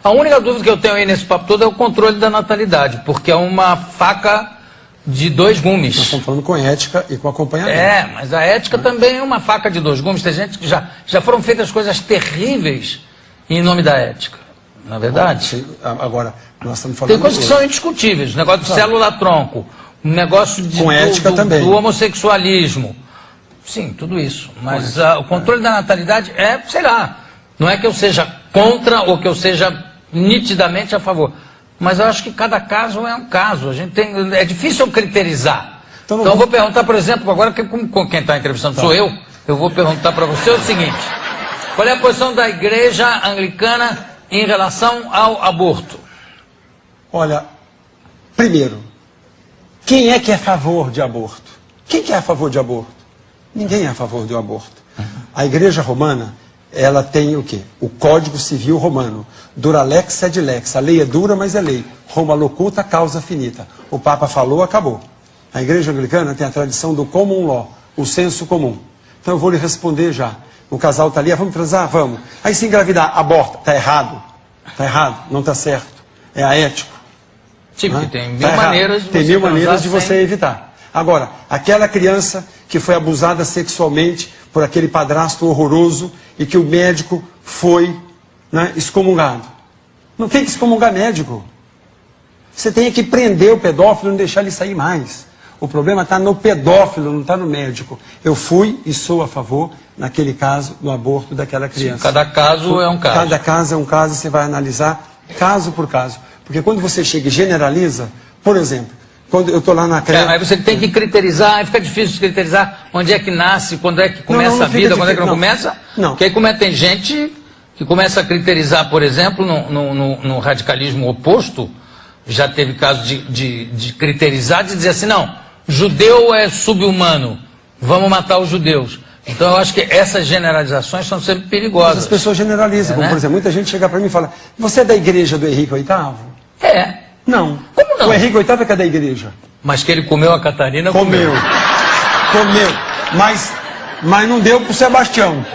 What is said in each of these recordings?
A única dúvida que eu tenho aí nesse papo todo é o controle da natalidade, porque é uma faca de dois gumes. Nós estamos falando com ética e com acompanhamento. É, mas a ética também é uma faca de dois gumes. Tem gente que já foram feitas coisas terríveis em nome da ética, não é verdade? Agora, nós estamos falando... Tem coisas que são indiscutíveis, o negócio de célula-tronco, o negócio com ética também. Do homossexualismo. Sim, tudo isso. Mas o controle da natalidade é, sei lá, não é que eu seja contra ou que eu seja nitidamente a favor. Mas eu acho que cada caso é um caso. É difícil eu criterizar. Então eu vou perguntar, por exemplo, agora com quem está entrevistando sou eu vou perguntar para você o seguinte: qual é a posição da igreja anglicana em relação ao aborto? Olha, primeiro, quem é que é a favor de aborto? Quem que é a favor de aborto? Ninguém é a favor do aborto. A igreja romana, ela tem o quê? O Código Civil Romano. Dura lex sed lex. A lei é dura, mas é lei. Roma locuta, causa finita. O Papa falou, acabou. A igreja anglicana tem a tradição do common law, o senso comum. Então eu vou lhe responder já. O casal está ali, vamos transar? Vamos. Aí se engravidar, aborta. Está errado. Está errado, não está certo. É aético. Sim, porque tem mil maneiras de você tem mil maneiras de você evitar. Agora, aquela criança que foi abusada sexualmente por aquele padrasto horroroso e que o médico foi excomungado. Não tem que excomungar médico. Você tem que prender o pedófilo e não deixar ele sair mais. O problema está no pedófilo, não está no médico. Eu fui e sou a favor, naquele caso, do aborto daquela criança. Sim, cada caso é um caso. Cada caso é um caso, você vai analisar caso por caso. Porque quando você chega e generaliza, por exemplo, quando eu estou lá na creche... Aí você tem que criterizar, aí fica difícil de criterizar onde é que nasce, quando é que começa a vida, quando é que não começa. Não. Porque aí tem gente que começa a criterizar, por exemplo, no radicalismo oposto, já teve caso de criterizar, de dizer assim, não, judeu é sub-humano, vamos matar os judeus. Então eu acho que essas generalizações são sempre perigosas. Mas as pessoas generalizam, como por exemplo, muita gente chega para mim e fala, você é da igreja do Henrique VIII? É. Não. Como não? O Henrique VIII é que é da igreja. Mas que ele comeu a Catarina, comeu. Mas não deu pro Sebastião.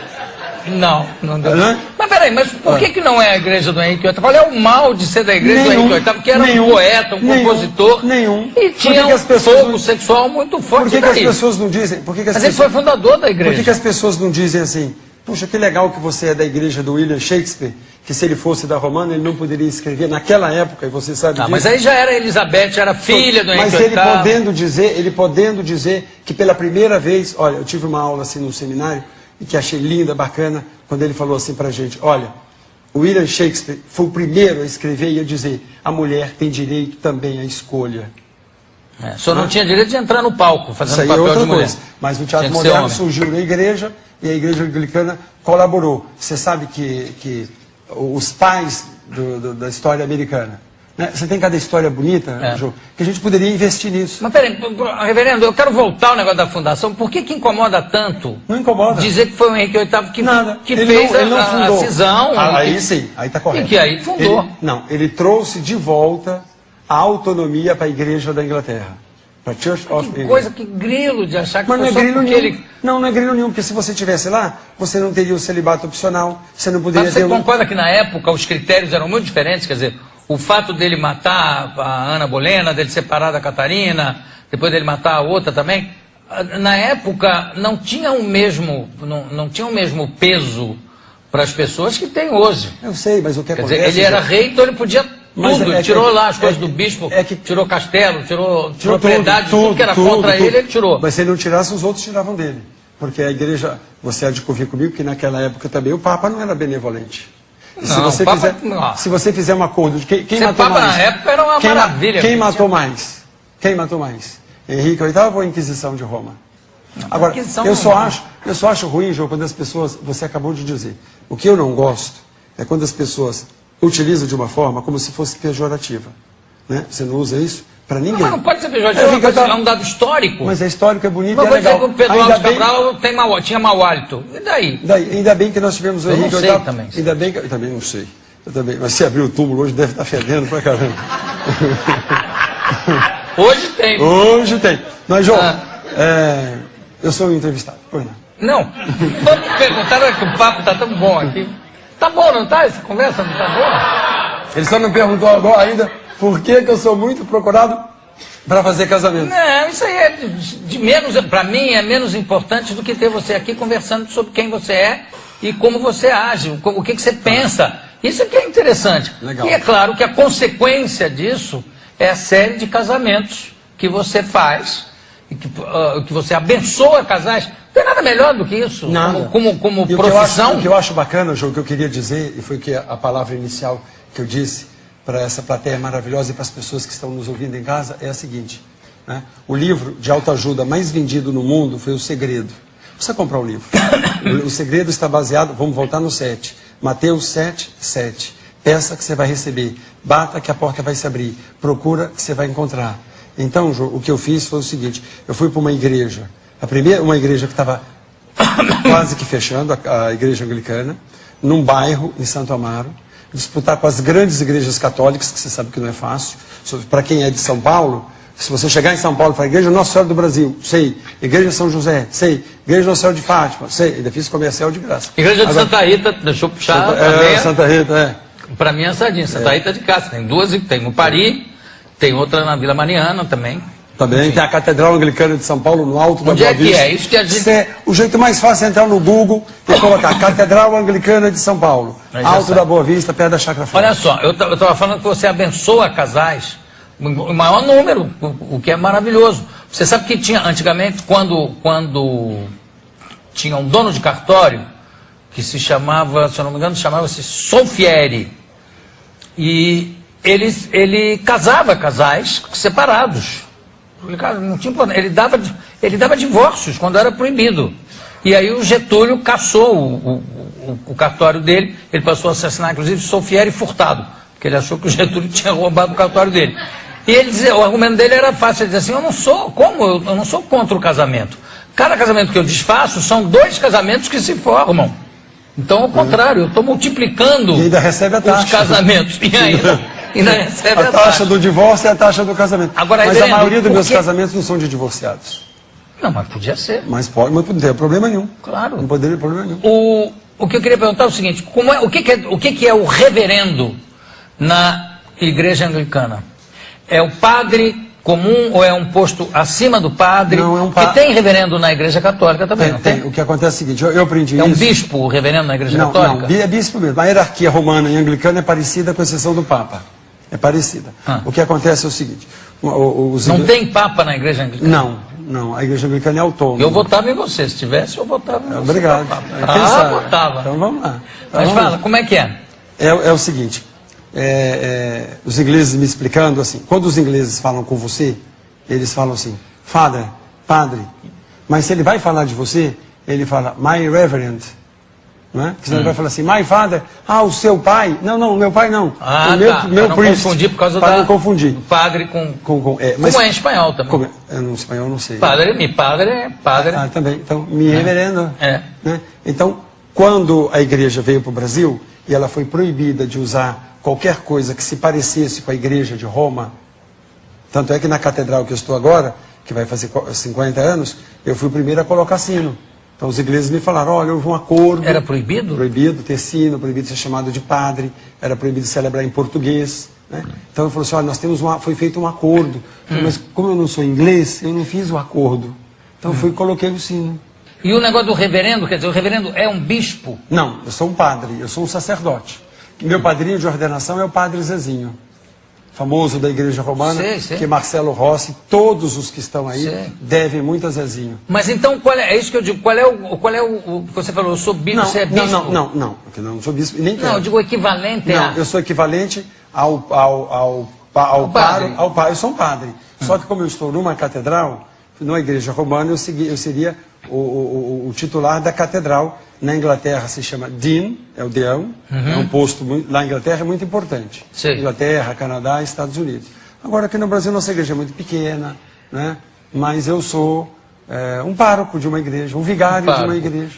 Não deu. Mas peraí, mas por que não é a igreja do Henrique VIII? Qual é o mal de ser da igreja do Henrique VIII? Porque era um poeta, um compositor. E tinha um fogo sexual muito forte. Por que as pessoas não dizem? Mas ele foi fundador da igreja. Por que as pessoas não dizem assim, puxa, que legal que você é da igreja do William Shakespeare, que se ele fosse da romana, ele não poderia escrever naquela época, e você sabe disso. Mas aí já era Elizabeth, era filha do Henrique VIII. Mas ele podendo dizer que pela primeira vez, olha, eu tive uma aula assim no seminário, e que achei linda, bacana, quando ele falou assim pra gente, olha, o William Shakespeare foi o primeiro a escrever e a dizer, a mulher tem direito também à escolha. Só não tinha direito de entrar no palco, fazendo papel de mulher. Mas o teatro moderno surgiu na igreja, e a igreja anglicana colaborou. Você sabe que os pais da história americana, né? Você tem cada história bonita, Jô, que a gente poderia investir nisso. Mas peraí, reverendo, eu quero voltar ao negócio da fundação. Por que incomoda tanto? Não incomoda. Dizer que foi o Henrique VIII que fez a cisão. Aí sim, aí está correto. E que aí fundou. Ele trouxe de volta a autonomia para a igreja da Inglaterra. Para Church of England. Coisa que grilo de achar que mas foi não é grilo nenhum. ele... Não é grilo nenhum, porque se você estivesse lá, você não teria o celibato opcional, você não poderia ter... Mas você concorda que na época os critérios eram muito diferentes? Quer dizer, o fato dele matar a Ana Bolena, dele separar da Catarina, depois dele matar a outra também, na época não tinha o mesmo peso para as pessoas que tem hoje. Eu sei, mas o que acontece... Quer dizer, ele era rei, então ele podia... Tudo, tirou lá as coisas do bispo, tirou castelo, tirou propriedade, tudo que era contra ele tirou. Mas se ele não tirasse, os outros tiravam dele. Porque a igreja, você há de convir comigo, que naquela época também o Papa não era benevolente. E não, se você fizer um acordo de quem matou Papa mais... na época era uma maravilha. Quem matou mais? Quem matou mais? Henrique VIII ou a Inquisição de Roma? Agora, eu só acho ruim, João, quando as pessoas... Você acabou de dizer. O que eu não gosto é quando as pessoas... utiliza de uma forma como se fosse pejorativa. Né? Você não usa isso para ninguém. Mas não pode ser pejorativo, é um dado histórico. Mas é histórico, é bonito, mas é legal. Mas dizer que o Pedro Alves Cabral tinha mau hálito. E daí? Ainda bem que nós tivemos o Henrique VIII. Eu não sei também. Ainda bem que... Eu também não sei. Mas se abrir o túmulo hoje deve estar fedendo pra caramba. Hoje tem. Hoje tem. Mas, João, eu sou um entrevistado. Pois não. Vamos perguntar, que o papo está tão bom aqui. Tá bom, não tá? Essa conversa não tá boa? Ele só não perguntou agora ainda por que eu sou muito procurado para fazer casamento. Não, isso aí é de menos, para mim é menos importante do que ter você aqui conversando sobre quem você é e como você age, o que você pensa. Isso aqui é interessante. Legal. E é claro que a consequência disso é a série de casamentos que você faz, e que você abençoa casais. Não tem nada melhor do que isso, Nada. como E profissão. o que eu acho bacana, João, o que eu queria dizer, e foi que a palavra inicial que eu disse para essa plateia maravilhosa e para as pessoas que estão nos ouvindo em casa, é a seguinte, né? O livro de autoajuda mais vendido no mundo foi O Segredo. Você comprar o livro. O Segredo está baseado, vamos voltar no 7. Mateus 7, 7. Peça que você vai receber. Bata que a porta vai se abrir. Procura que você vai encontrar. Então, João, o que eu fiz foi o seguinte, eu fui para uma igreja, uma igreja que estava quase que fechando, a igreja anglicana, num bairro em Santo Amaro, disputar com as grandes igrejas católicas, que você sabe que não é fácil. Para quem é de São Paulo, se você chegar em São Paulo e falar, Igreja Nossa Senhora do Brasil, sei. Igreja São José, sei. Igreja Nossa Senhora de Fátima, sei. Ainda fiz comercial de graça. Igreja de Santa Rita, deixa eu puxar. Santa Rita, é. Para mim é Sardinha, Santa Rita de casa. Tem duas, tem no Paris, tem outra na Vila Mariana também. Também Enfim. tem a Catedral Anglicana de São Paulo, no alto da Onde Boa é que Vista. é? Isso que a gente... O jeito mais fácil é entrar no Google e colocar Catedral Anglicana de São Paulo, Aí já alto sabe. da Boa Vista, perto da Chácara Forte. Olha só, eu estava falando que você abençoa casais, o maior número, o que é maravilhoso. Você sabe que tinha, antigamente, quando tinha um dono de cartório, que se chamava, se eu não me engano, chamava-se Solfieri, e ele casava casais separados. Não tinha problema. Ele dava divórcios quando era proibido. E aí o Getúlio cassou o cartório dele, ele passou a assassinar, inclusive, Solfieri Furtado, porque ele achou que o Getúlio tinha roubado o cartório dele. E ele dizia, o argumento dele era fácil, ele dizia assim, eu não sou contra o casamento. Cada casamento que eu desfaço são 2 casamentos que se formam. Então, ao contrário, eu estou multiplicando E ainda recebe a taxa. os casamentos. E ainda recebe A taxa do divórcio e a taxa do casamento. Agora, mas a maioria dos meus porque- casamentos não são de divorciados. Não, mas podia ser. Mas não tem problema nenhum. Claro. Não poderia ter problema nenhum. O que eu queria perguntar é o seguinte, o que é o reverendo na igreja anglicana? É o padre comum ou é um posto acima do padre? Não, é um Porque tem reverendo na igreja católica também, não tem? O que acontece é o seguinte, eu aprendi É um isso. bispo o reverendo na igreja Não, católica? é bispo mesmo. A hierarquia romana e anglicana é parecida, com exceção do Papa. É parecida. O que acontece é o seguinte... Não tem papa na igreja anglicana? Não. A igreja anglicana é autônoma. Eu votava em você. Se tivesse, eu votava em você. Obrigado. Votava. Então vamos lá. Mas fala, como é que é? É o seguinte, os ingleses me explicando assim, quando os ingleses falam com você, eles falam assim, Father, padre, mas se ele vai falar de você, ele fala, my reverend, não é? Porque senão ele vai falar assim, my father, o seu pai, não, meu pai não, Ah, o meu, tá. meu Para não priest, confundir por causa para da, não confundir. do padre com... Como é em espanhol também. No espanhol eu não sei. Padre é padre. Também, então, mi reverendo. É. Né? Então, quando a igreja veio para o Brasil, e ela foi proibida de usar qualquer coisa que se parecesse com a igreja de Roma, tanto é que na catedral que eu estou agora, que vai fazer 50 anos, eu fui o primeiro a colocar sino. Então os ingleses me falaram, olha, houve um acordo. Era proibido? Proibido ter sino, proibido ser chamado de padre, era proibido celebrar em português. Né? Então ele falou assim, olha, foi feito um acordo. Eu falei, mas como eu não sou inglês, eu não fiz o acordo. Então eu fui e coloquei o sino. E o negócio do reverendo, quer dizer, o reverendo é um bispo? Não, eu sou um padre, eu sou um sacerdote. Meu padrinho de ordenação é o padre Zezinho, famoso da igreja romana, Sei. que Marcelo Rossi, todos os que estão aí, Sei. devem muito a Zezinho. Mas então, é isso que eu digo, qual é o que você falou, eu sou bispo, você é bispo? Não, porque eu não sou bispo, nem quero. Não, eu digo o equivalente Não, eu sou equivalente ao padre. Eu sou um padre. Só que como eu estou numa catedral, numa igreja romana, eu seria o titular da catedral. Na Inglaterra se chama Dean, é o deão, é um posto, lá na Inglaterra é muito importante. Sim. Inglaterra, Canadá e Estados Unidos. Agora aqui no Brasil nossa igreja é muito pequena, né? Mas eu sou um pároco de uma igreja, um vigário de uma igreja.